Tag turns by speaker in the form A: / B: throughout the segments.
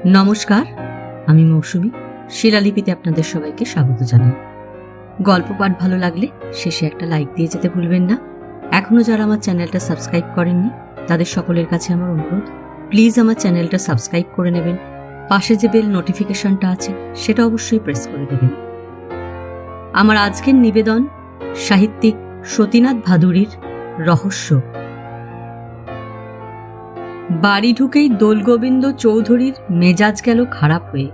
A: নমস্কার, আমি মৌসুমী। শিলালিপিতে আপনাদের সবাইকে স্বাগত জানাই। গল্প পাঠ ভালো লাগলে শেষে একটা লাইক দিয়ে যেতে ভুলবেন না। এখনো যারা আমার চ্যানেলটা সাবস্ক্রাইব করেননি তাদের সকলের কাছে আমার অনুরোধ, প্লিজ আমার চ্যানেলটা সাবস্ক্রাইব করে নেবেন। পাশে যে বেল নোটিফিকেশনটা আছে সেটা অবশ্যই প্রেস করে দেবেন। আমার আজকের নিবেদন সাহিত্যিক সতীনাথ ভাদুড়ীর রহস্য। বাড়ি ঢুকেই দোলগোবিন্দ চৌধুরীর মেজাজ গেল খারাপ হয়ে।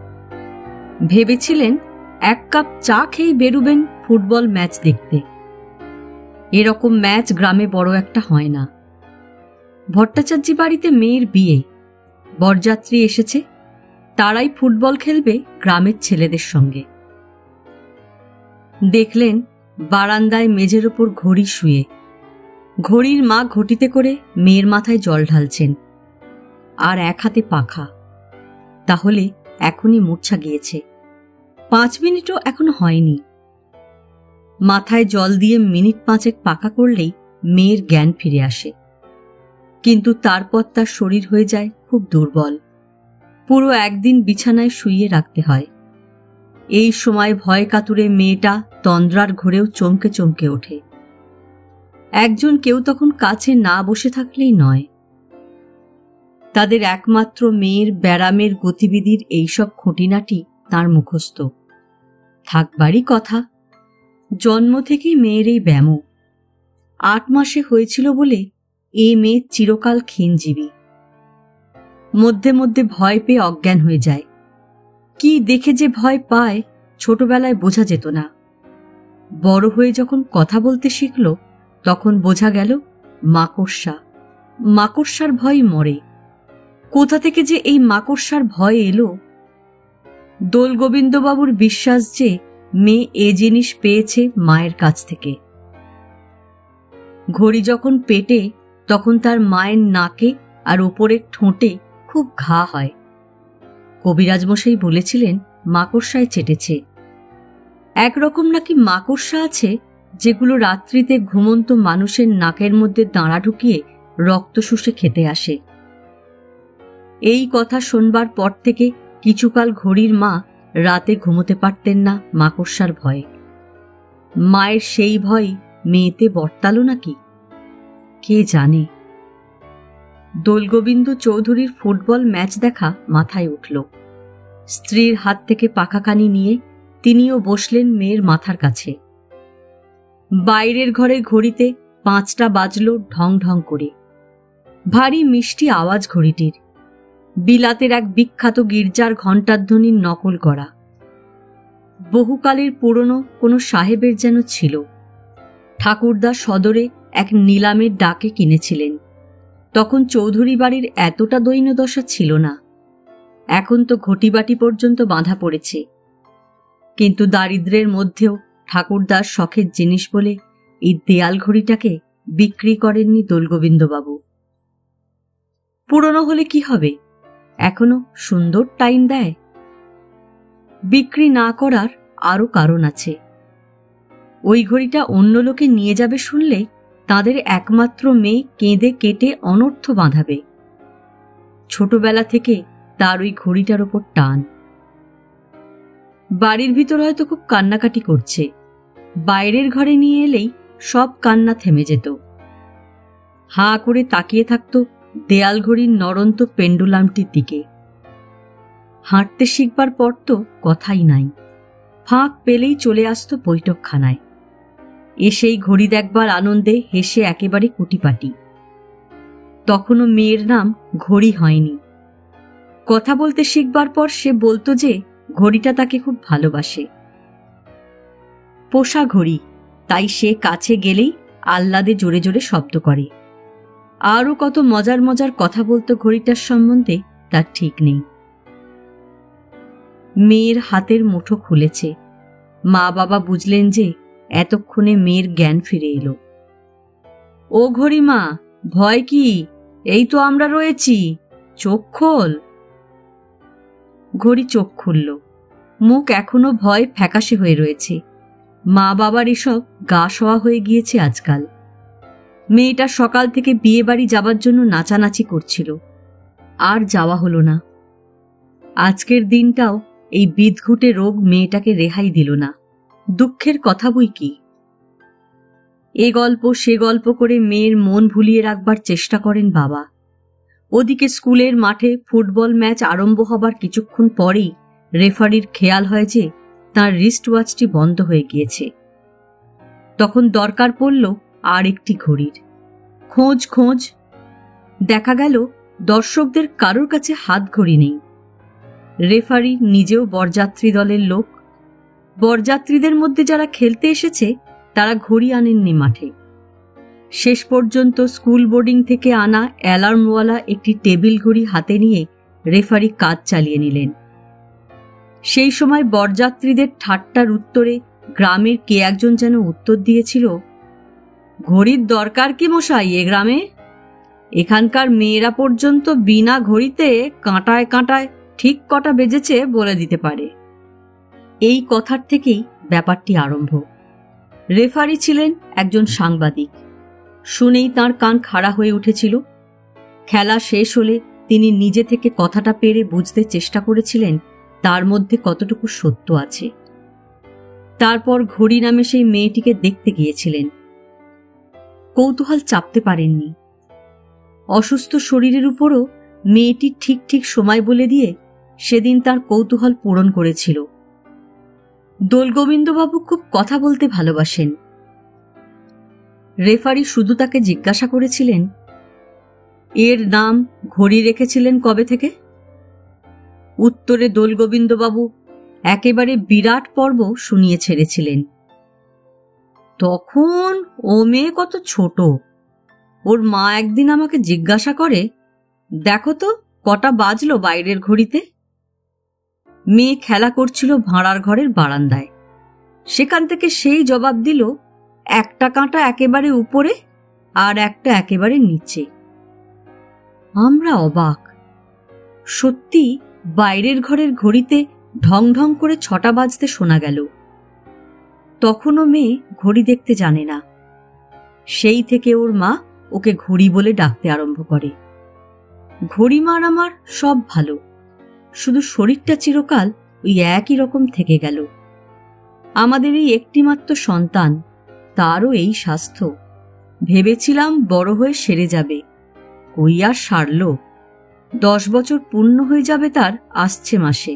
A: ভেবেছিলেন এক কাপ চা খেয়ে বেরুবেন ফুটবল ম্যাচ দেখতে। এরকম ম্যাচ গ্রামে বড় একটা হয় না। ভট্টাচার্য বাড়িতে মেয়ের বিয়ে, বরযাত্রী এসেছে, তারাই ফুটবল খেলবে গ্রামের ছেলেদের সঙ্গে। দেখলেন বারান্দায় মেঝের ওপর ঘড়ি শুয়ে। ঘড়ির মা ঘটিতে করে মেয়ের মাথায় জল ঢালছেন, আর এক হাতে পাখা। তাহলে এখনই মূর্ছা গিয়েছে, 5 মিনিটও এখনো হয়নি। মাথায় জল দিয়ে মিনিট 5 পাকা করলেই মেয়ের জ্ঞান ফিরে আসে, কিন্তু তারপর তার শরীর হয়ে যায় খুব দুর্বল। পুরো একদিন বিছানায় শুইয়ে রাখতে হয়। এই সময় ভয় কাতুরে মেয়েটা তন্দ্রার ঘোরেও চমকে চমকে ওঠে। একজন কেউ তখন কাছে না বসে থাকলেই নয়। তাদের একমাত্র মেয়ের ব্যারামের গতিবিধির এইসব খুঁটিনাটি তাঁর মুখস্থ। থাকবারই কথা, জন্ম থেকেই মেয়ের এই ব্যামো। 8 মাসে হয়েছিল বলে এই মেয়ে চিরকাল ক্ষীণজীবী। মধ্যে মধ্যে ভয় পেয়ে অজ্ঞান হয়ে যায়। কি দেখে যে ভয় পায় ছোটবেলায় বোঝা যেত না। বড় হয়ে যখন কথা বলতে শিখল তখন বোঝা গেল মাকড়সা। মাকড়সার ভয় মরে। কোথা থেকে যে এই মাকড়সার ভয় এলো? দোলগোবিন্দবাবুর বিশ্বাস যে মেয়ে এ জিনিস পেয়েছে মায়ের কাছ থেকে। ঘড়ি যখন পেটে তখন তার মায়ের নাকে আর ওপরের ঠোঁটে খুব ঘা হয়। কবিরাজ মশাই বলেছিলেন মাকড়সায় চেটেছে। একরকম নাকি মাকড়সা আছে যেগুলো রাত্রিতে ঘুমন্ত মানুষের নাকের মধ্যে দাঁড়া ঢুকিয়ে রক্ত শুষে খেতে আসে। এই কথা শোনবার পর থেকে কিছুকাল ঘড়ির মা রাতে ঘুমোতে পারতেন না মাকড়সার ভয়ে। মায়ের সেই ভয় মেয়েতে বর্তালো নাকি কে জানে। দোলগোবিন্দ চৌধুরীর ফুটবল ম্যাচ দেখা মাথায় উঠল। স্ত্রীর হাত থেকে পাখাখানি নিয়ে তিনিও বসলেন মেয়ের মাথার কাছে। বাইরের ঘরের ঘড়িতে 5টা বাজল ঢং ঢং করে। ভারী মিষ্টি আওয়াজ ঘড়িটির। বিলাতের এক বিখ্যাত গির্জার ঘণ্টার ধ্বনির নকল করা। বহুকালের পুরনো কোনো সাহেবের যেন ছিল। ঠাকুরদা সদরে এক নিলামের ডাকে কিনেছিলেন। তখন চৌধুরী বাড়ির এতটা দৈন্যদশা ছিল না। এখন তো ঘটিবাটি পর্যন্ত বাঁধা পড়েছে। কিন্তু দারিদ্র্যের মধ্যেও ঠাকুরদার শখের জিনিস বলে এই দেয়াল ঘড়িটাকে বিক্রি করেননি দোলগোবিন্দবাবু। পুরনো হলে কি হবে, এখনো সুন্দর টাইম দেয়। বিক্রি না করার আরও কারণ আছে। ওই ঘড়িটা অন্য লোকে নিয়ে যাবে শুনলে তাদের একমাত্র মেয়ে কেঁদে কেটে অনর্থ বাঁধাবে। ছোটবেলা থেকে তার ওই ঘড়িটার ওপর টান। বাড়ির ভিতর হয়তো খুব কান্নাকাটি করছে, বাইরের ঘরে নিয়ে এলেই সব কান্না থেমে যেত। হাঁ করে তাকিয়ে থাকত দেয়াল ঘড়ির নড়ন্ত পেন্ডুলামটির দিকে। হাঁটতে শিখবার পর তো কথাই নাই। ফাঁক পেলেই চলে আসত বৈঠকখানায়। এসেই ঘড়ি দেখবার আনন্দে হেসে একেবারে কুটিপাটি। তখনও মেয়ের নাম ঘড়ি হয়নি। কথা বলতে শিখবার পর সে বলতো যে ঘড়িটা তাকে খুব ভালোবাসে। পোষা ঘড়ি, তাই সে কাছে গেলেই আহ্লাদে জোরে জোরে শব্দ করে। আরও কত মজার মজার কথা বলতো ঘড়িটার সম্বন্ধে তার ঠিক নেই। মেয়ের হাতের মুঠো খুলেছে। মা বাবা বুঝলেন যে এতক্ষণে মেয়ের জ্ঞান ফিরে এলো। ও ঘড়িমা, ভয় কি? এই তো আমরা রয়েছি, চোখ খোল। ঘড়ি চোখ খুলল। মুখ এখনো ভয় ফ্যাকাশে হয়ে রয়েছে। মা বাবার এসব গা শোয়া হয়ে গিয়েছে আজকাল। মেয়েটা সকাল থেকে বিয়ে বাড়ি যাবার জন্য নাচানাচি করছিল, আর যাওয়া হলো না। আজকের দিনটাও এই বিদঘুটে রোগ মেয়েটাকে রেহাই দিল না। দুঃখের কথা বই কি। এ গল্প সে গল্প করে মেয়ের মন ভুলিয়ে রাখবার চেষ্টা করেন বাবা। ওদিকে স্কুলের মাঠে ফুটবল ম্যাচ আরম্ভ হবার কিছুক্ষণ পরেই রেফারির খেয়াল হয় যে তাঁর রিস্ট ওয়াচটি বন্ধ হয়ে গিয়েছে। তখন দরকার পড়ল আর একটি ঘড়ির। খোঁজ খোঁজ, দেখা গেল দর্শকদের কারোর কাছে হাত ঘড়ি নেই। রেফারি নিজেও বরযাত্রী দলের লোক। বরযাত্রীদের মধ্যে যারা খেলতে এসেছে তারা ঘড়ি আনেননি মাঠে। শেষ পর্যন্ত স্কুল বোর্ডিং থেকে আনা অ্যালার্মওয়ালা একটি টেবিল ঘড়ি হাতে নিয়ে রেফারি কাজ চালিয়ে নিলেন। সেই সময় বরযাত্রীদের ঠাট্টার উত্তরে গ্রামের কে একজন যেন উত্তর দিয়েছিল, ঘড়ির দরকার কি মশাই এ গ্রামে? এখানকার মেয়েরা পর্যন্ত বিনা ঘড়িতে কাঁটায় কাঁটায় ঠিক কটা বেজেছে বলে দিতে পারে। এই কথার থেকেই ব্যাপারটি আরম্ভ। রেফারি ছিলেন একজন সাংবাদিক। শুনেই তাঁর কান খাড়া হয়ে উঠেছিল। খেলা শেষ হলে তিনি নিজে থেকে কথাটা পেরে বুঝতে চেষ্টা করেছিলেন তার মধ্যে কতটুকু সত্য আছে। তারপর ঘড়ি নামে সেই মেয়েটিকে দেখতে গিয়েছিলেন। কৌতূহল চাপতে পারেননি। অসুস্থ শরীরের উপরও মেয়েটি ঠিক ঠিক সময় বলে দিয়ে সেদিন তার কৌতূহল পূরণ করেছিল। দোলগোবিন্দবাবু খুব কথা বলতে ভালোবাসেন। রেফারি শুধু তাকে জিজ্ঞাসা করেছিলেন, এর নাম ঘড়ি রেখেছিলেন কবে থেকে? উত্তরে দোলগোবিন্দবাবু একেবারে বিরাট পর্ব শুনিয়ে ছেড়েছিলেন। তখন ও মেয়ে কত ছোট। ওর মা একদিন আমাকে জিজ্ঞাসা করে, দেখো তো কটা বাজলো বাইরের ঘড়িতে। মেয়ে খেলা করছিল ভাঁড়ার ঘরের বারান্দায়। সেখান থেকে সেই জবাব দিল, একটা কাঁটা একেবারে উপরে আর একটা একেবারে নিচে। আমরা অবাক। সত্যি বাইরের ঘরের ঘড়িতে ঢং ঢং করে 6টা বাজতে শোনা গেল। তখনও মেয়ে ঘড়ি দেখতে জানে না। সেই থেকে ওর মা ওকে ঘড়ি বলে ডাকতে আরম্ভ করে। ঘড়িমার আমার সব ভালো, শুধু শরীরটা চিরকাল ওই একই রকম থেকে গেল। আমাদের এই একটিমাত্র সন্তান, তারও এই স্বাস্থ্য। ভেবেছিলাম বড় হয়ে সেরে যাবে, কই আর সারল। 10 বছর পূর্ণ হয়ে যাবে তার আসছে মাসে।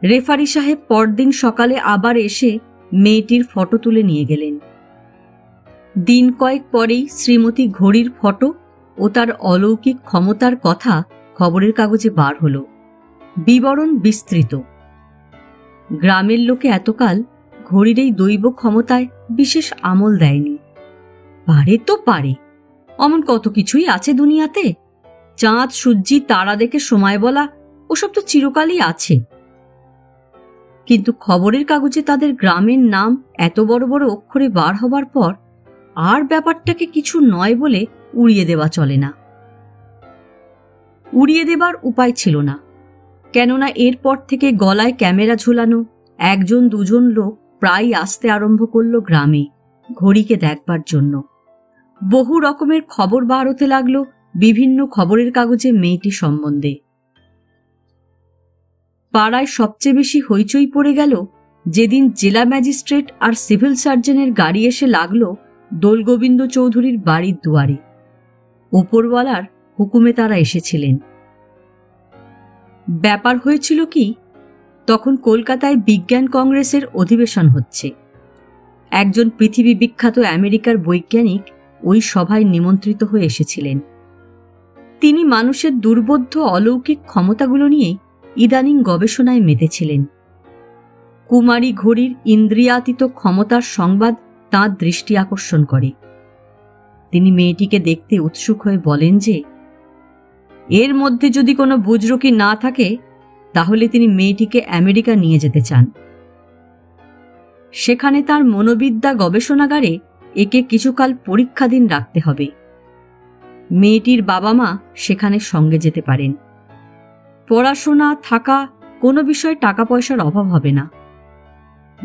A: রেফারি সাহেব পরদিন সকালে আবার এসে মেয়েটির ফটো তুলে নিয়ে গেলেন। দিন কয়েক পরেই শ্রীমতী ঘড়ির ফটো ও তার অলৌকিক ক্ষমতার কথা খবরের কাগজে বার হল। বিবরণ বিস্তৃত। গ্রামের লোকে এতকাল ঘড়ির এই দৈব ক্ষমতায় বিশেষ আমল দেয়নি। পারে তো পারে, অমন কত কিছুই আছে দুনিয়াতে। চাঁদ সূর্যি তারা দেখে সময় বলা, ওসব তো চিরকালই আছে। কিন্তু খবরের কাগজে তাদের গ্রামের নাম এত বড় বড় অক্ষরে বার হবার পর আর ব্যাপারটাকে কিছু নয় বলে উড়িয়ে দেওয়া চলে না। উড়িয়ে দেবার উপায় ছিল না, কেননা এরপর থেকে গলায় ক্যামেরা ঝুলানো 1-2 লোক প্রায় আসতে আরম্ভ করল গ্রামে ঘড়িকে দেখবার জন্য। বহু রকমের খবর বার হতে লাগলো বিভিন্ন খবরের কাগজে মেয়েটি সম্বন্ধে। পাড়ায় সবচেয়ে বেশি হইচই পড়ে গেল যেদিন জেলা ম্যাজিস্ট্রেট আর সিভিল সার্জনের গাড়ি এসে লাগল দোলগোবিন্দ চৌধুরীর বাড়ির দুয়ারে। ওপরওয়ালার হুকুমে তারা এসেছিলেন। ব্যাপার হয়েছিল কি, তখন কলকাতায় বিজ্ঞান কংগ্রেসের অধিবেশন হচ্ছে। একজন পৃথিবী বিখ্যাত আমেরিকার বৈজ্ঞানিক ওই সভায় নিমন্ত্রিত হয়ে এসেছিলেন। তিনি মানুষের দুর্বোধ্য অলৌকিক ক্ষমতাগুলো নিয়ে ইদানিং গবেষণায় মেতেছিলেন। কুমারী ঘড়ির ইন্দ্রিয়াতীত ক্ষমতার সংবাদ তাঁর দৃষ্টি আকর্ষণ করে। তিনি মেয়েটিকে দেখতে উৎসুক হয়ে বলেন যে এর মধ্যে যদি কোনো বুজরুকি না থাকে তাহলে তিনি মেয়েটিকে আমেরিকা নিয়ে যেতে চান। সেখানে তার মনোবিদ্যা গবেষণাগারে একে কিছুকাল পরীক্ষাধীন রাখতে হবে। মেয়েটির বাবা মা সেখানে সঙ্গে যেতে পারেন। পড়াশোনা, থাকা, কোনো বিষয়ে টাকা পয়সার অভাব হবে না।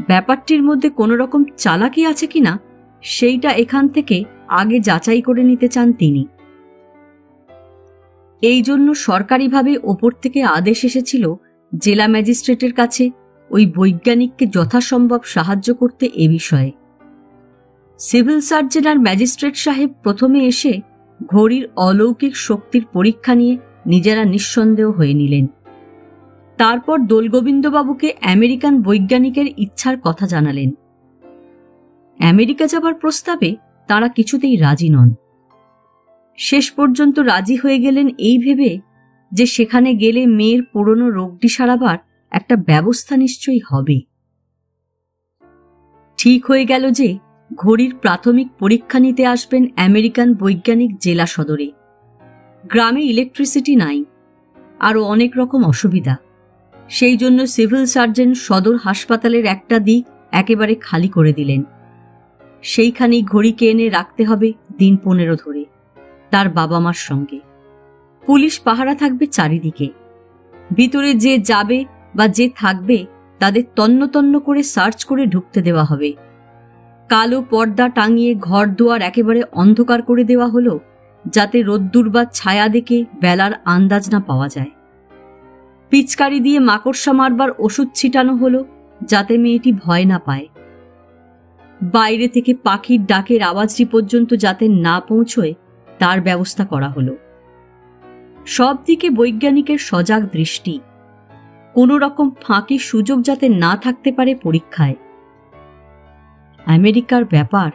A: ব্যাপারটির মধ্যে কোনো রকম চালাকি আছে কিনা সেইটা এখান থেকে আগে যাচাই করে নিতে চান তিনি। এই জন্য সরকারিভাবে ওপর থেকে আদেশ এসেছিল জেলা ম্যাজিস্ট্রেটের কাছে ওই বৈজ্ঞানিককে যথাসম্ভব সাহায্য করতে এ বিষয়ে। সিভিল সার্জন আর ম্যাজিস্ট্রেট সাহেব প্রথমে এসে ঘড়ির অলৌকিক শক্তির পরীক্ষা নিয়ে নিজেরা নিঃসন্দেহ হয়ে নিলেন। তারপর দোলগোবিন্দবাবুকে আমেরিকান বৈজ্ঞানিকের ইচ্ছার কথা জানালেন। আমেরিকা যাবার প্রস্তাবে তাঁরা কিছুতেই রাজি নন। শেষ পর্যন্ত রাজি হয়ে গেলেন এই ভেবে যে সেখানে গেলে মেয়ের পুরনো রোগটি সারাবার একটা ব্যবস্থা নিশ্চয়ই হবে। ঠিক হয়ে গেল যে ঘড়ির প্রাথমিক পরীক্ষা নিতে আসবেন আমেরিকান বৈজ্ঞানিক জেলা সদরে। গ্রামে ইলেকট্রিসিটি নাই, আরও অনেক রকম অসুবিধা। সেই জন্য সিভিল সার্জন সদর হাসপাতালের একটা দিক একেবারে খালি করে দিলেন। সেইখানেই ঘড়িকে এনে রাখতে হবে দিন 15 ধরে, তার বাবা মার সঙ্গে। পুলিশ পাহারা থাকবে চারিদিকে। ভিতরে যে যাবে বা যে থাকবে তাদের তন্ন তন্ন করে সার্চ করে ঢুকতে দেওয়া হবে। কালো পর্দা টাঙিয়ে ঘর দুয়ার একেবারে অন্ধকার করে দেওয়া হলো, যাতে রোদ্দুর বা ছায়া দেখে বেলার আন্দাজ না পাওয়া যায়। পিচকারি দিয়ে মাকড়সা মারবার ওষুধ ছিটানো হলো, যাতে মেয়েটি ভয় না পায়। বাইরে থেকে পাখির ডাকের আওয়াজটি পর্যন্ত যাতে না পৌঁছয় তার ব্যবস্থা করা হলো। সব দিকে বৈজ্ঞানিকের সজাগ দৃষ্টি। কোনো রকম ফাঁকি সুযোগ যাতে না থাকতে পারে পরীক্ষায়। আমেরিকার ব্যাপার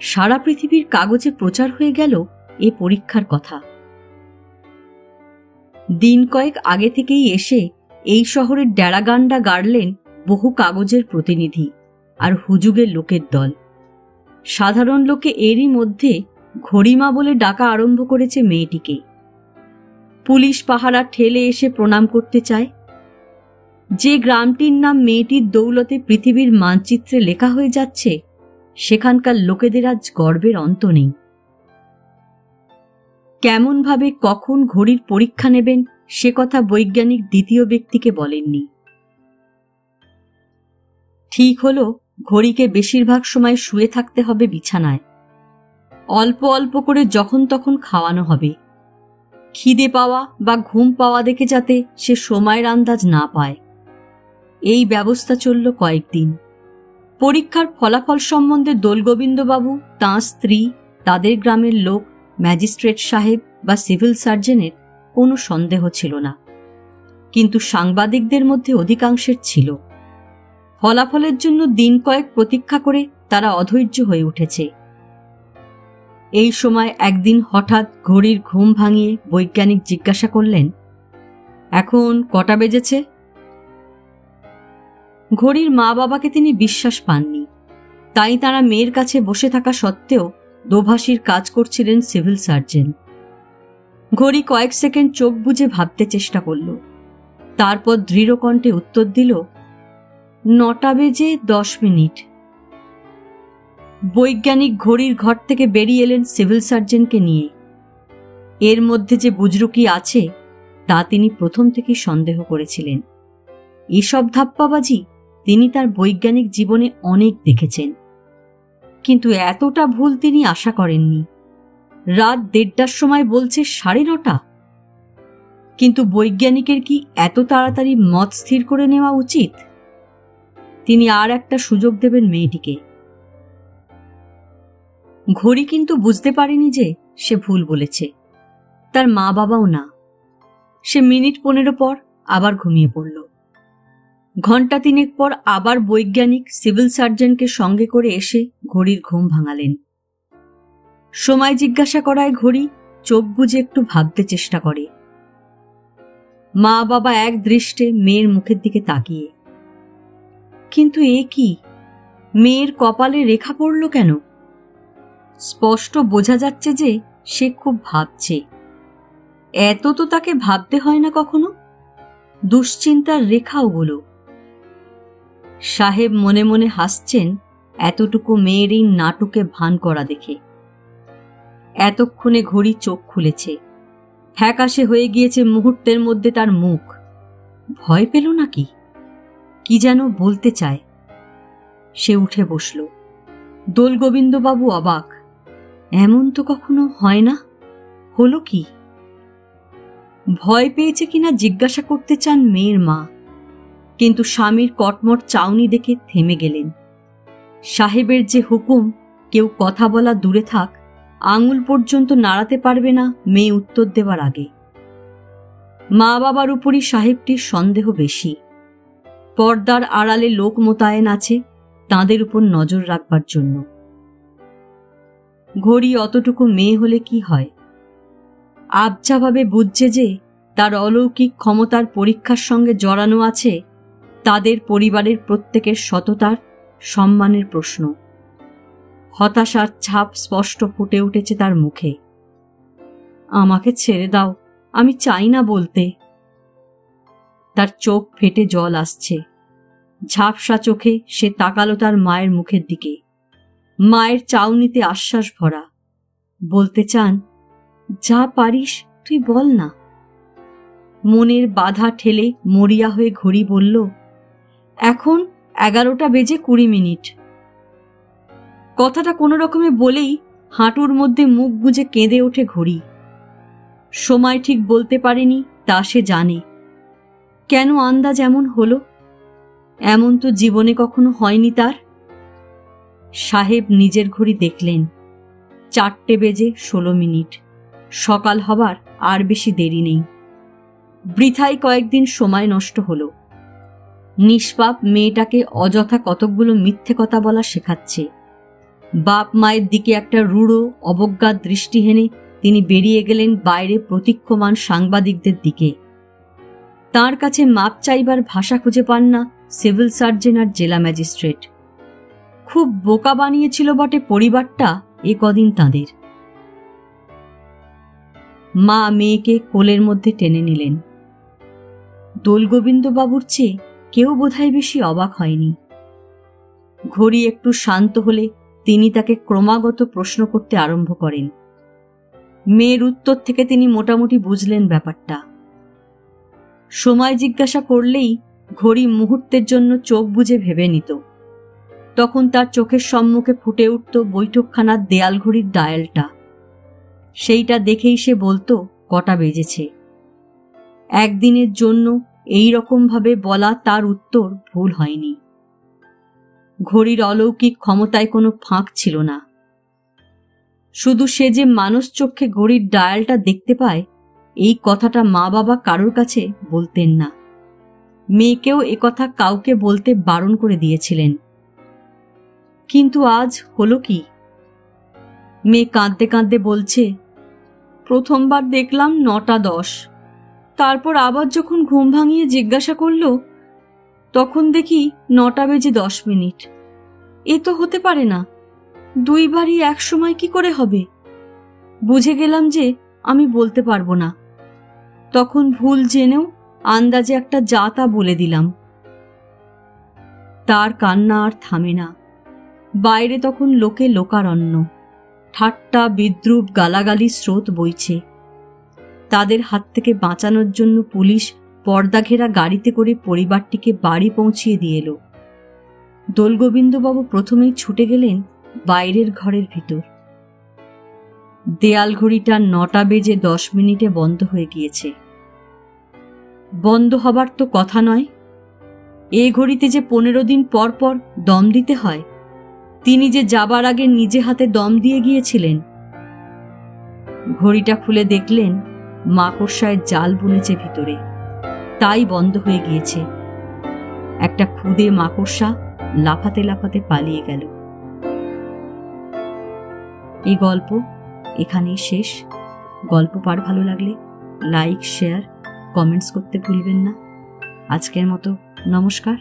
A: সারা পৃথিবীর কাগজে প্রচার হয়ে গেল এ পরীক্ষার কথা। দিন কয়েক আগে থেকেই এসে এই শহরের ড্যারাগান্ডা গাড়লেন বহু কাগজের প্রতিনিধি আর হুজুগের লোকের দল। সাধারণ লোকে এরই মধ্যে ঘড়িমা বলে ডাকা আরম্ভ করেছে মেয়েটিকে। পুলিশ পাহারা ঠেলে এসে প্রণাম করতে চায়। যে গ্রামটির নাম মেয়েটির দৌলতে পৃথিবীর মানচিত্রে লেখা হয়ে যাচ্ছে, সেখানকার লোকেদের আজ গর্বের অন্ত নেই। কেমনভাবে কখন ঘড়ির পরীক্ষা নেবেন সে কথা বৈজ্ঞানিক দ্বিতীয় ব্যক্তিকে বলেননি। ঠিক হলো ঘড়িকে বেশিরভাগ সময় শুয়ে থাকতে হবে বিছানায়। অল্প অল্প করে যখন তখন খাওয়ানো হবে। খিদে পাওয়া বা ঘুম পাওয়া দেখে যাতে সে সময়ের আন্দাজ না পায়। এই ব্যবস্থা চলল কয়েকদিন। পরীক্ষার ফলাফল সম্বন্ধে দোলগোবিন্দবাবু, তাঁর স্ত্রী, তাদের গ্রামের লোক, ম্যাজিস্ট্রেট সাহেব বা সিভিল সার্জনের কোনো সন্দেহ ছিল না, কিন্তু সাংবাদিকদের মধ্যে অধিকাংশের ছিল। ফলাফলের জন্য দিন কয়েক প্রতীক্ষা করে তারা অধৈর্য হয়ে উঠেছে। এই সময় একদিন হঠাৎ ঘড়ির ঘুম ভাঙিয়ে বৈজ্ঞানিক জিজ্ঞাসা করলেন, এখন কটা বেজেছে? ঘড়ির মা বাবাকে তিনি বিশ্বাস পাননি, তাই তারা মেয়ের কাছে বসে থাকা সত্ত্বেও দোভাষীর কাজ করছিলেন সিভিল সার্জন। ঘড়ি কয়েক সেকেন্ড চোখ বুজে ভাবতে চেষ্টা করল, তারপর দৃঢ় কণ্ঠে উত্তর দিল, 9টা বেজে 10 মিনিট। বৈজ্ঞানিক ঘড়ির ঘর থেকে বেরিয়ে এলেন সিভিল সার্জনকে নিয়ে। এর মধ্যে যে বুজরুকি আছে তা তিনি প্রথম থেকেই সন্দেহ করেছিলেন। এসব ধাপ্পাবাজি তিনি তার বৈজ্ঞানিক জীবনে অনেক দেখেছেন, কিন্তু এতটা ভুল তিনি আশা করেননি। রাত 1:30টার সময় বলছে 9:30। কিন্তু বৈজ্ঞানিকের কি এত তাড়াতাড়ি মত স্থির করে নেওয়া উচিত? তিনি আর একটা সুযোগ দেবেন মেয়েটিকে। ঘড়ি কিন্তু বুঝতে পারেনি যে সে ভুল বলেছে, তার মা বাবাও না। সে মিনিট 15 পর আবার ঘুমিয়ে পড়ল। ঘণ্টা 3 পর আবার বৈজ্ঞানিক সিভিল সার্জনকে সঙ্গে করে এসে ঘড়ির ঘুম ভাঙালেন। সময় জিজ্ঞাসা করায় ঘড়ি চোখ বুজে একটু ভাবতে চেষ্টা করে। মা বাবা এক দৃষ্টে মেয়ের মুখের দিকে তাকিয়ে। কিন্তু এ কি, মেয়ের কপালে রেখা পড়ল কেন? স্পষ্ট বোঝা যাচ্ছে যে সে খুব ভাবছে। এত তো তাকে ভাবতে হয় না কখনো। দুশ্চিন্তার রেখা ওগুলো। সাহেব মনে মনে হাসছেন এতটুকু মেয়ের এই নাটকে ভান করা দেখে। এতক্ষণে ঘড়ি চোখ খুলেছে। ফ্যাকাশে হয়ে গিয়েছে মুহূর্তের মধ্যে তার মুখ। ভয় পেল নাকি? কি যেন বলতে চায়। সে উঠে বসল। দোলগোবিন্দবাবু অবাক। এমন তো কখনো হয় না। হলো কি? ভয় পেয়েছে কিনা জিজ্ঞাসা করতে চান মেয়ের মা, কিন্তু স্বামীর কটমট চাউনি দেখে থেমে গেলেন। সাহেবের যে হুকুম, কেউ কথা বলা দূরে থাক, আঙুল পর্যন্ত নাড়াতে পারবে না মেয়ে উত্তর দেওয়ার আগে। মা বাবার উপরই সাহেবটির সন্দেহ বেশি। পর্দার আড়ালে লোক মোতায়েন আছে তাঁদের উপর নজর রাখবার জন্য। ঘড়ি অতটুকু মেয়ে হলে কি হয়, আবঝাভাবে বুঝছে যে তার অলৌকিক ক্ষমতার পরীক্ষার সঙ্গে জড়ানো আছে তাদের পরিবারের প্রত্যেকের সততার, সম্মানের প্রশ্ন। হতাশার ছাপ স্পষ্ট ফুটে উঠেছে তার মুখে। আমাকে ছেড়ে দাও, আমি চাই না বলতে। তার চোখ ফেটে জল আসছে। ঝাপসা চোখে সে তাকালো তার মায়ের মুখের দিকে। মায়ের চাউনিতে আশ্বাস ভরা। বলতে চান, যা পারিস তুই বল না। মনের বাধা ঠেলে মরিয়া হয়ে ঘড়ি বলল, এখন 11:20 কথাটা কোনো রকমে বলেই হাঁটুর মধ্যে মুখ গুজে কেঁদে ওঠে ঘড়ি। সময় ঠিক বলতে পারেনি তা সে জানে। কেন আন্দাজ এমন হলো? এমন তো জীবনে কখনো হয়নি তার। সাহেব নিজের ঘড়ি দেখলেন। 4:16। সকাল হবার আর বেশি দেরি নেই। বৃথায় কয়েকদিন সময় নষ্ট হলো। নিষ্পাপ মেয়েটাকে অযথা কতকগুলো মিথ্যে কথা বলা শেখাচ্ছে। বাপ মায়ের দিকে একটা রূঢ় অবজ্ঞার দৃষ্টি হেনে তিনি বেরিয়ে গেলেন বাইরে প্রতীক্ষমান সাংবাদিকদের দিকে। তাঁর কাছে মাপ চাইবার ভাষা খুঁজে পান না সিভিল সার্জন আর জেলা ম্যাজিস্ট্রেট। খুব বোকা বানিয়েছিল বটে পরিবারটা এ কদিন তাঁদের। মা মেয়েকে কোলের মধ্যে টেনে নিলেন। দোলগোবিন্দবাবুর চেয়ে কেউ বোধহয় বেশি অবাক হয়নি। ঘড়ি একটু শান্ত হলে তিনি তাকে ক্রমাগত প্রশ্ন করতে আরম্ভ করেন। মেয়ের উত্তর থেকে তিনি মোটামুটি বুঝলেন ব্যাপারটা। সময় জিজ্ঞাসা করলেই ঘড়ি মুহূর্তের জন্য চোখ বুজে ভেবে নিত। তখন তার চোখের সম্মুখে ফুটে উঠত বৈঠকখানার দেয়াল ঘড়ির ডায়ালটা। সেইটা দেখেই সে বলতো কটা বেজেছে। একদিনের জন্য এই রকমভাবে বলা তার উত্তর ভুল হয়নি। ঘড়ির অলৌকিক ক্ষমতায় কোনো ফাঁক ছিল না। শুধু সে যে মানুষ চক্ষে ঘড়ির ডায়ালটা দেখতে পায়, এই কথাটা মা বাবা কারোর কাছে বলতেন না। মেয়েকেও একথা কাউকে বলতে বারণ করে দিয়েছিলেন। কিন্তু আজ হলো কি? মেয়ে কাঁদতে কাঁদতে বলছে, প্রথমবার দেখলাম 9:10। তারপর আবার যখন ঘুম ভাঙিয়ে জিজ্ঞাসা করল, তখন দেখি 9:10। এ তো হতে পারে না। দুইবারই এক সময় কি করে হবে? বুঝে গেলাম যে আমি বলতে পারবো না। তখন ভুল জেনেও আন্দাজে একটা যা তা বলে দিলাম। তার কান্না আর থামে না। বাইরে তখন লোকে লোকারণ্য। ঠাট্টা, বিদ্রূপ, গালাগালি স্রোত বইছে। তাদের হাত থেকে বাঁচানোর জন্য পুলিশ পর্দা ঘেরা গাড়িতে করে পরিবারটিকে বাড়ি পৌঁছিয়ে দিয়ে এলো। দোলগোবিন্দবাবু প্রথমেই ছুটে গেলেন বাইরের ঘরের ভিতর। দেয়াল ঘড়িটা 9:10 বন্ধ হয়ে গিয়েছে। বন্ধ হবার তো কথা নয়। এ ঘড়িতে যে 15 দিন পর পর দম দিতে হয়, তিনি যে যাবার আগে নিজে হাতে দম দিয়ে গিয়েছিলেন। ঘড়িটা খুলে দেখলেন মাকড়সায় জাল বুনেছে ভিতরে, তাই বন্ধ হয়ে গিয়েছে। একটা খুদে মাকড়সা লাফাতে লাফাতে পালিয়ে গেল। এই গল্প এখানেই শেষ। গল্প পাঠ ভালো লাগলে লাইক, শেয়ার, কমেন্টস করতে ভুলবেন না। আজকের মতো নমস্কার।